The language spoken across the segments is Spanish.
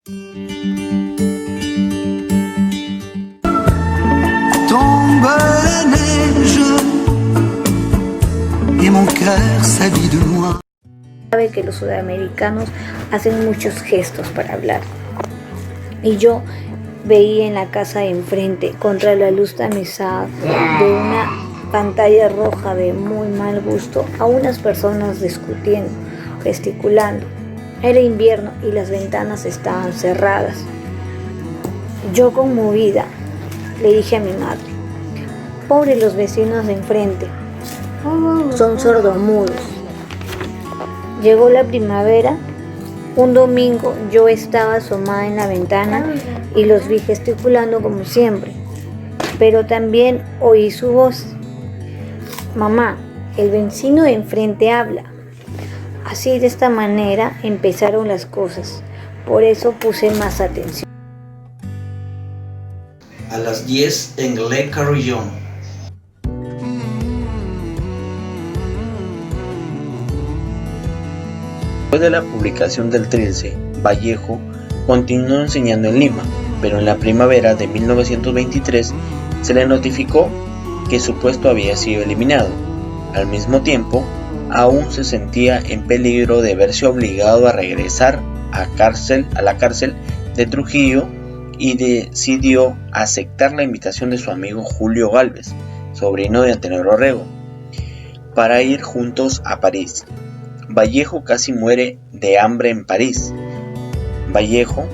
Tombe la neige et mon cœur s'habille de noir. Sabe que los sudamericanos hacen muchos gestos para hablar. Y yo veía en la casa de enfrente, contra la luz tamizada de una pantalla roja de muy mal gusto, a unas personas discutiendo, gesticulando. Era invierno y las ventanas estaban cerradas. Yo, conmovida, le dije a mi madre: pobre los vecinos de enfrente, son sordomudos. Llegó la primavera. Un domingo yo estaba asomada en la ventana y los vi gesticulando como siempre, pero también oí su voz: mamá, el vecino de enfrente habla. Así, de esta manera empezaron las cosas. Por eso puse más atención. A las 10 en Le Carillon. Después de la publicación del Trilce, Vallejo continuó enseñando en Lima, pero en la primavera de 1923 se le notificó que su puesto había sido eliminado. Al mismo tiempo, aún se sentía en peligro de verse obligado a regresar a la cárcel de Trujillo, y decidió aceptar la invitación de su amigo Julio Gálvez, sobrino de Antenor Orrego, para ir juntos a París. Vallejo casi muere de hambre en París. Vallejo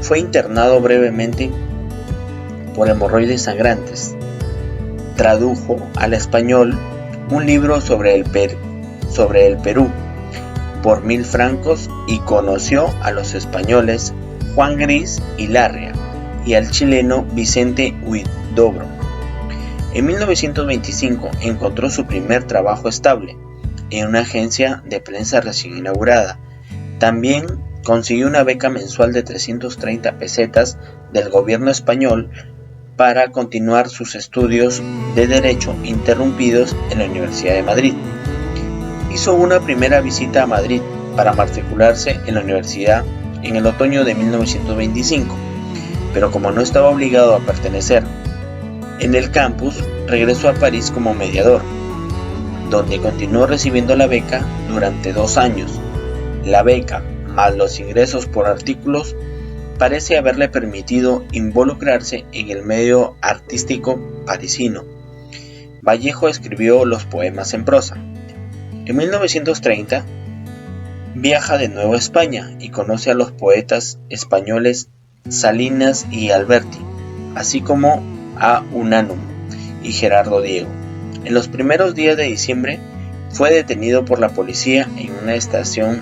fue internado brevemente por hemorroides sangrantes. Tradujo al español un libro sobre el Perú por 1.000 francos y conoció a los españoles Juan Gris y Larrea y al chileno Vicente Huidobro. En 1925 encontró su primer trabajo estable en una agencia de prensa recién inaugurada. También consiguió una beca mensual de 330 pesetas del gobierno español para continuar sus estudios de Derecho interrumpidos en la Universidad de Madrid. Hizo una primera visita a Madrid para matricularse en la universidad en el otoño de 1925, pero como no estaba obligado a pertenecer en el campus, regresó a París como mediador, donde continuó recibiendo la beca durante 2 años. La beca, más los ingresos por artículos, parece haberle permitido involucrarse en el medio artístico parisino. Vallejo escribió los poemas en prosa. En 1930, viaja de nuevo a España y conoce a los poetas españoles Salinas y Alberti, así como a Unanum y Gerardo Diego. En los primeros días de diciembre fue detenido por la policía en una estación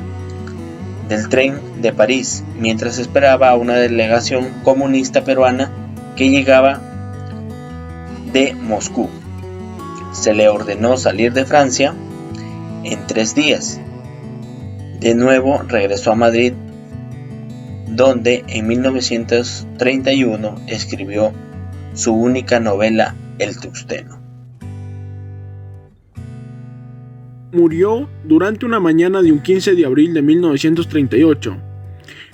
del tren de París, mientras esperaba a una delegación comunista peruana que llegaba de Moscú. Se le ordenó salir de Francia en 3 días. De nuevo regresó a Madrid, donde en 1931 escribió su única novela, El Tusteno. Murió durante una mañana de un 15 de abril de 1938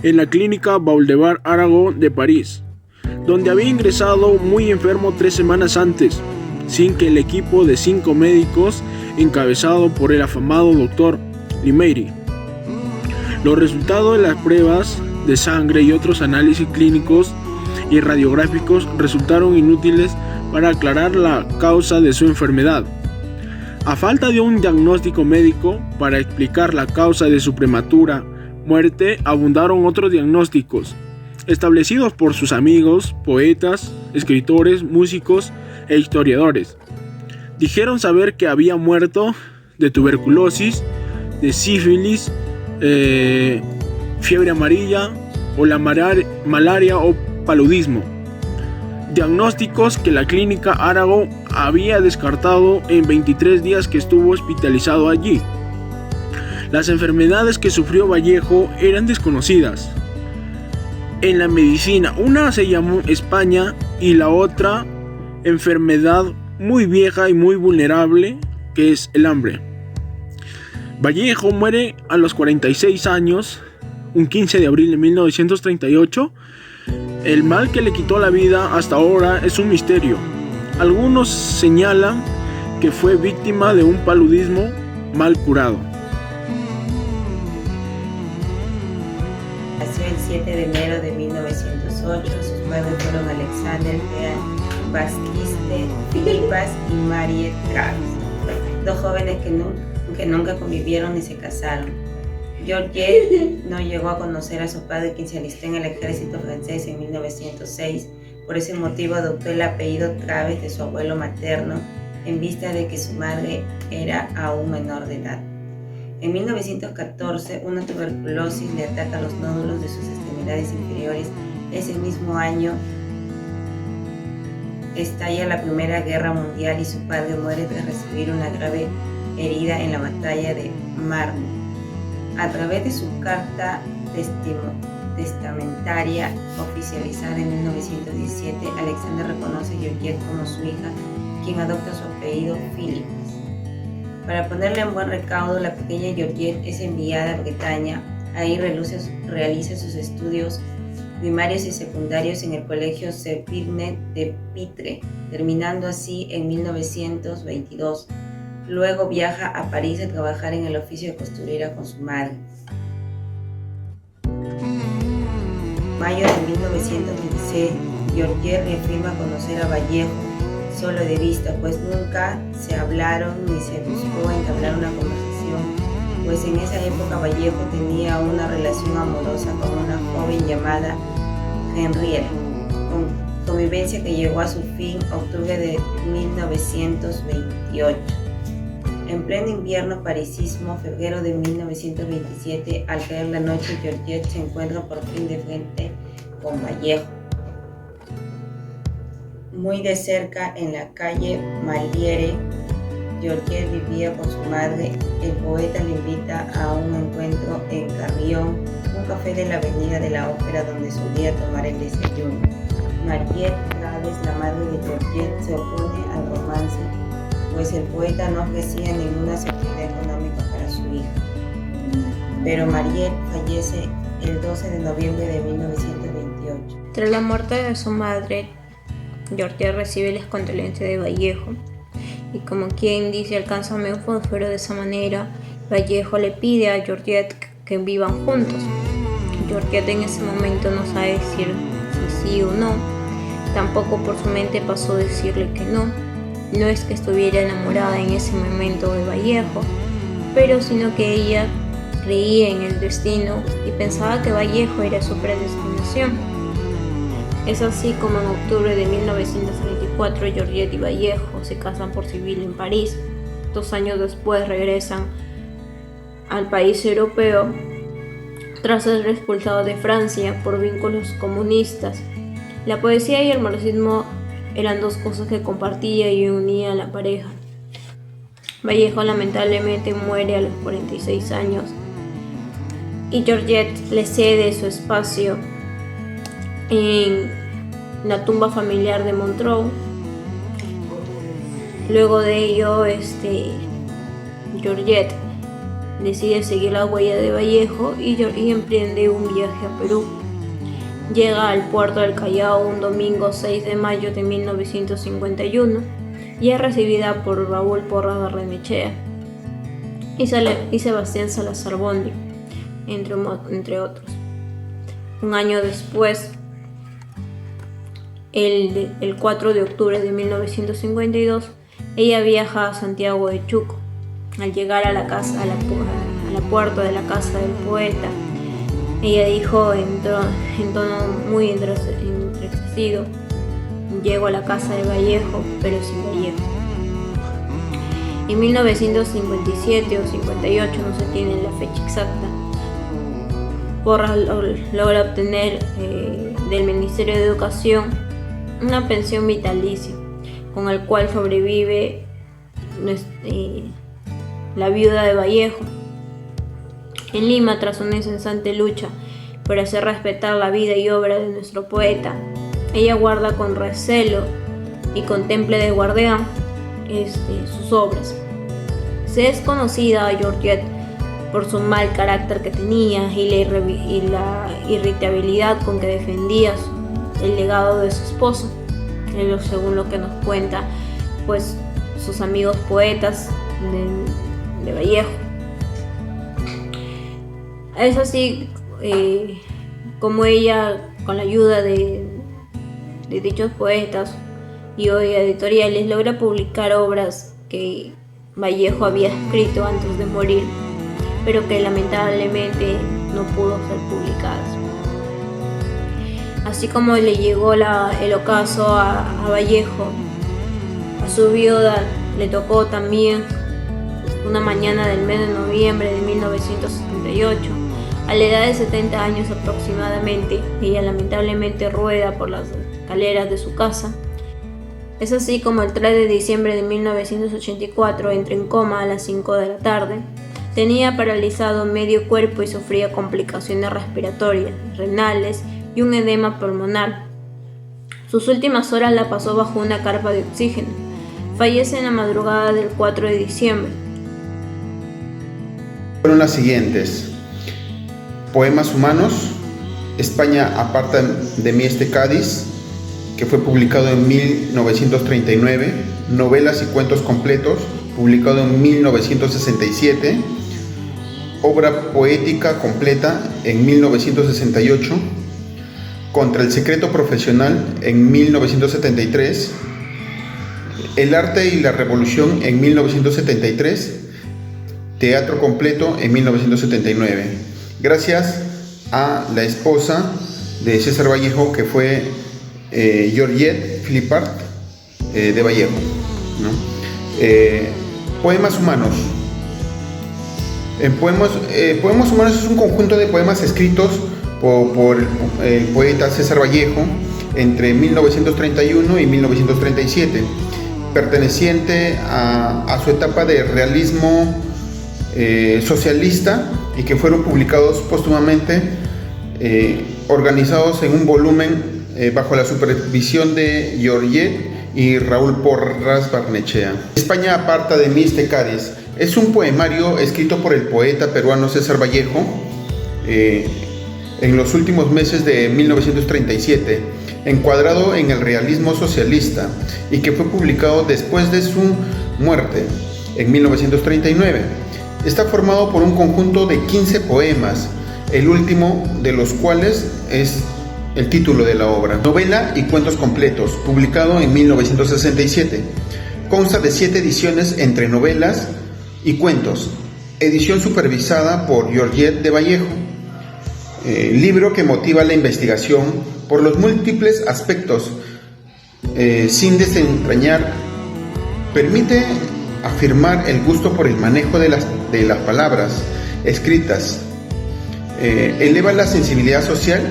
en la clínica Boulevard Arago de París, donde había ingresado muy enfermo 3 semanas antes, sin que el equipo de 5 médicos encabezado por el afamado doctor Limeiri. Los resultados de las pruebas de sangre y otros análisis clínicos y radiográficos resultaron inútiles para aclarar la causa de su enfermedad. A falta de un diagnóstico médico para explicar la causa de su prematura muerte, abundaron otros diagnósticos, establecidos por sus amigos, poetas, escritores, músicos e historiadores. Dijeron saber que había muerto de tuberculosis, de sífilis, fiebre amarilla o la malaria o paludismo. Diagnósticos que la clínica Arago había descartado en 23 días que estuvo hospitalizado allí. Las enfermedades que sufrió Vallejo eran desconocidas en la medicina. Una se llamó España y la otra enfermedad muy vieja y muy vulnerable, que es el hambre. Vallejo muere a los 46 años, un 15 de abril de 1938, el mal que le quitó la vida hasta ahora es un misterio. Algunos señalan que fue víctima de un paludismo mal curado. Nació el 7 de enero de 1908. Sus padres fueron Alexander Baptiste Philippus y Mariette Travis, dos jóvenes que nunca convivieron ni se casaron. Georgette no llegó a conocer a su padre, quien se alistó en el ejército francés en 1906. Por ese motivo adoptó el apellido Travis de su abuelo materno, en vista de que su madre era aún menor de edad. En 1914, una tuberculosis le ataca los nódulos de sus extremidades inferiores. Ese mismo año estalla la Primera Guerra Mundial y su padre muere tras recibir una grave herida en la batalla de Marne. A través de su carta testamentaria oficializada en 1917, Alexander reconoce a Georgette como su hija, quien adopta su apellido Philippus. Para ponerle en buen recaudo, la pequeña Georgette es enviada a Bretaña. Ahí realiza sus estudios primarios y secundarios en el colegio Cepirne de Pitre, terminando así en 1922. Luego viaja a París a trabajar en el oficio de costurera con su madre. En mayo de 1926, Georgette reafirma conocer a Vallejo, solo de vista, pues nunca se hablaron ni se buscó entablar una conversación, pues en esa época Vallejo tenía una relación amorosa con una joven llamada Henriette, convivencia que llegó a su fin en octubre de 1928. En pleno invierno parisismo, febrero de 1927, al caer la noche, Georgette se encuentra por fin de frente con Vallejo. Muy de cerca, en la calle Maliere, Georgette vivía con su madre. El poeta le invita a un encuentro en Carrión, un café de la avenida de la Ópera donde solía tomar el desayuno. Mariette Travis, la madre de Georgette, se opone al romance, pues el poeta no ofrecía ninguna seguridad económica para su hija. Pero Mariette fallece el 12 de noviembre de 1928. Tras la muerte de su madre, Georgette recibe las condolencias de Vallejo, y como quien dice alcánzame un fósforo. De esa manera, Vallejo le pide a Georgette que vivan juntos. Georgette en ese momento no sabe decir si sí o no, tampoco por su mente pasó decirle que no. No es que estuviera enamorada en ese momento de Vallejo, pero sino que ella creía en el destino y pensaba que Vallejo era su predestinación. Es así como en octubre de 1934 Georgette y Vallejo se casan por civil en París. 2 años después regresan al país europeo tras ser expulsados de Francia por vínculos comunistas. La poesía y el marxismo eran dos cosas que compartía y unía a la pareja. Vallejo lamentablemente muere a los 46 años y Georgette le cede su espacio en la tumba familiar de Montreux. Luego de ello, Georgette decide seguir la huella de Vallejo y emprende un viaje a Perú. Llega al puerto del Callao un domingo 6 de mayo de 1951 y es recibida por Raúl Porras Barrenechea y Sebastián Salazar Bondy, entre otros. Un año después, el 4 de octubre de 1952, ella viaja a Santiago de Chuco. Al llegar a la puerta de la casa del poeta, ella dijo en tono muy entristecido: llego a la casa de Vallejo, pero sin Vallejo. En 1957 o 58, no se tiene la fecha exacta, Porras logra obtener del Ministerio de Educación una pensión vitalicia, con el cual sobrevive la viuda de Vallejo. En Lima, tras una incesante lucha por hacer respetar la vida y obra de nuestro poeta, ella guarda con recelo y contempla de guardián sus obras. Se es conocida a Georgette por su mal carácter que tenía y la irritabilidad con que defendía el legado de su esposo, según lo que nos cuenta pues sus amigos poetas de Vallejo. Es así como ella, con la ayuda de dichos poetas y hoy editoriales, logra publicar obras que Vallejo había escrito antes de morir, pero que lamentablemente no pudo ser publicadas. Así como le llegó el ocaso a Vallejo, a su viuda le tocó también una mañana del mes de noviembre de 1978. A la edad de 70 años aproximadamente, ella lamentablemente rueda por las escaleras de su casa. Es así como el 3 de diciembre de 1984 entra en coma a las 5 de la tarde. Tenía paralizado medio cuerpo y sufría complicaciones respiratorias, renales y un edema pulmonar. Sus últimas horas la pasó bajo una carpa de oxígeno. Fallece en la madrugada del 4 de diciembre. Fueron las siguientes: Poemas humanos, España aparta de mí este Cádiz, que fue publicado en 1939, Novelas y cuentos completos, publicado en 1967, Obra poética completa en 1968, Contra el secreto profesional en 1973, El arte y la revolución en 1973, Teatro completo en 1979. Gracias a la esposa de César Vallejo, que fue Georgette Philippart de Vallejo, ¿no? Poemas humanos. Poemas humanos es un conjunto de poemas escritos por el poeta César Vallejo entre 1931 y 1937, perteneciente a su etapa de realismo socialista, y que fueron publicados póstumamente, organizados en un volumen bajo la supervisión de Georgette y Raúl Porras Barnechea. España aparta de mí este Cádiz es un poemario escrito por el poeta peruano César Vallejo en los últimos meses de 1937, encuadrado en el realismo socialista, y que fue publicado después de su muerte en 1939. Está formado por un conjunto de 15 poemas, el último de los cuales es el título de la obra. Novela y cuentos completos, publicado en 1967. Consta de 7 ediciones entre novelas y cuentos. Edición supervisada por Georgette de Vallejo. Libro que motiva la investigación por los múltiples aspectos, sin desentrañar. Permite afirmar el gusto por el manejo de las palabras escritas. Eleva la sensibilidad social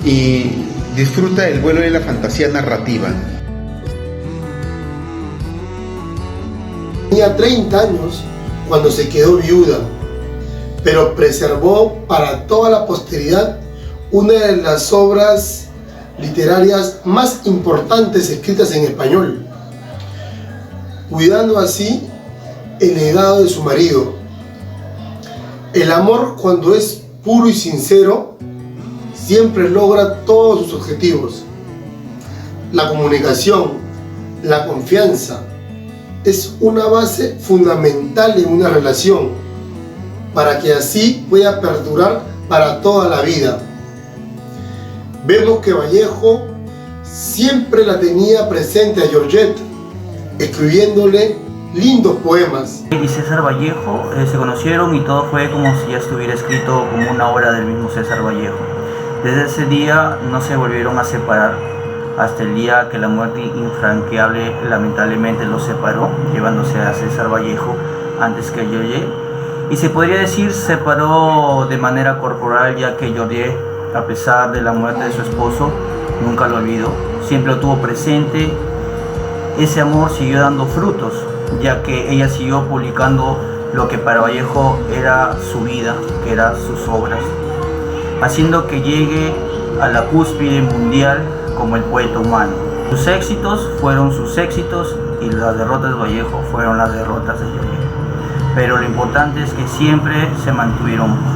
y disfruta el vuelo de la fantasía narrativa. Tenía 30 años cuando se quedó viuda, pero preservó para toda la posteridad una de las obras literarias más importantes escritas en español, cuidando así el legado de su marido. El amor, cuando es puro y sincero, siempre logra todos sus objetivos. La comunicación, la confianza, es una base fundamental en una relación, para que así pueda perdurar para toda la vida. Vemos que Vallejo siempre la tenía presente a Georgette, escribiéndole lindos poemas. Y César Vallejo se conocieron y todo fue como si ya estuviera escrito como una obra del mismo César Vallejo. Desde ese día no se volvieron a separar hasta el día que la muerte infranqueable lamentablemente los separó, llevándose a César Vallejo antes que a Georgette. Y se podría decir separó de manera corporal, ya que Georgette, a pesar de la muerte de su esposo, nunca lo olvidó, siempre lo tuvo presente. Ese amor siguió dando frutos, ya que ella siguió publicando lo que para Vallejo era su vida, que eran sus obras, haciendo que llegue a la cúspide mundial como el poeta humano. Sus éxitos fueron sus éxitos y las derrotas de Vallejo fueron las derrotas de Georgette. pero lo importante es que siempre se mantuvieron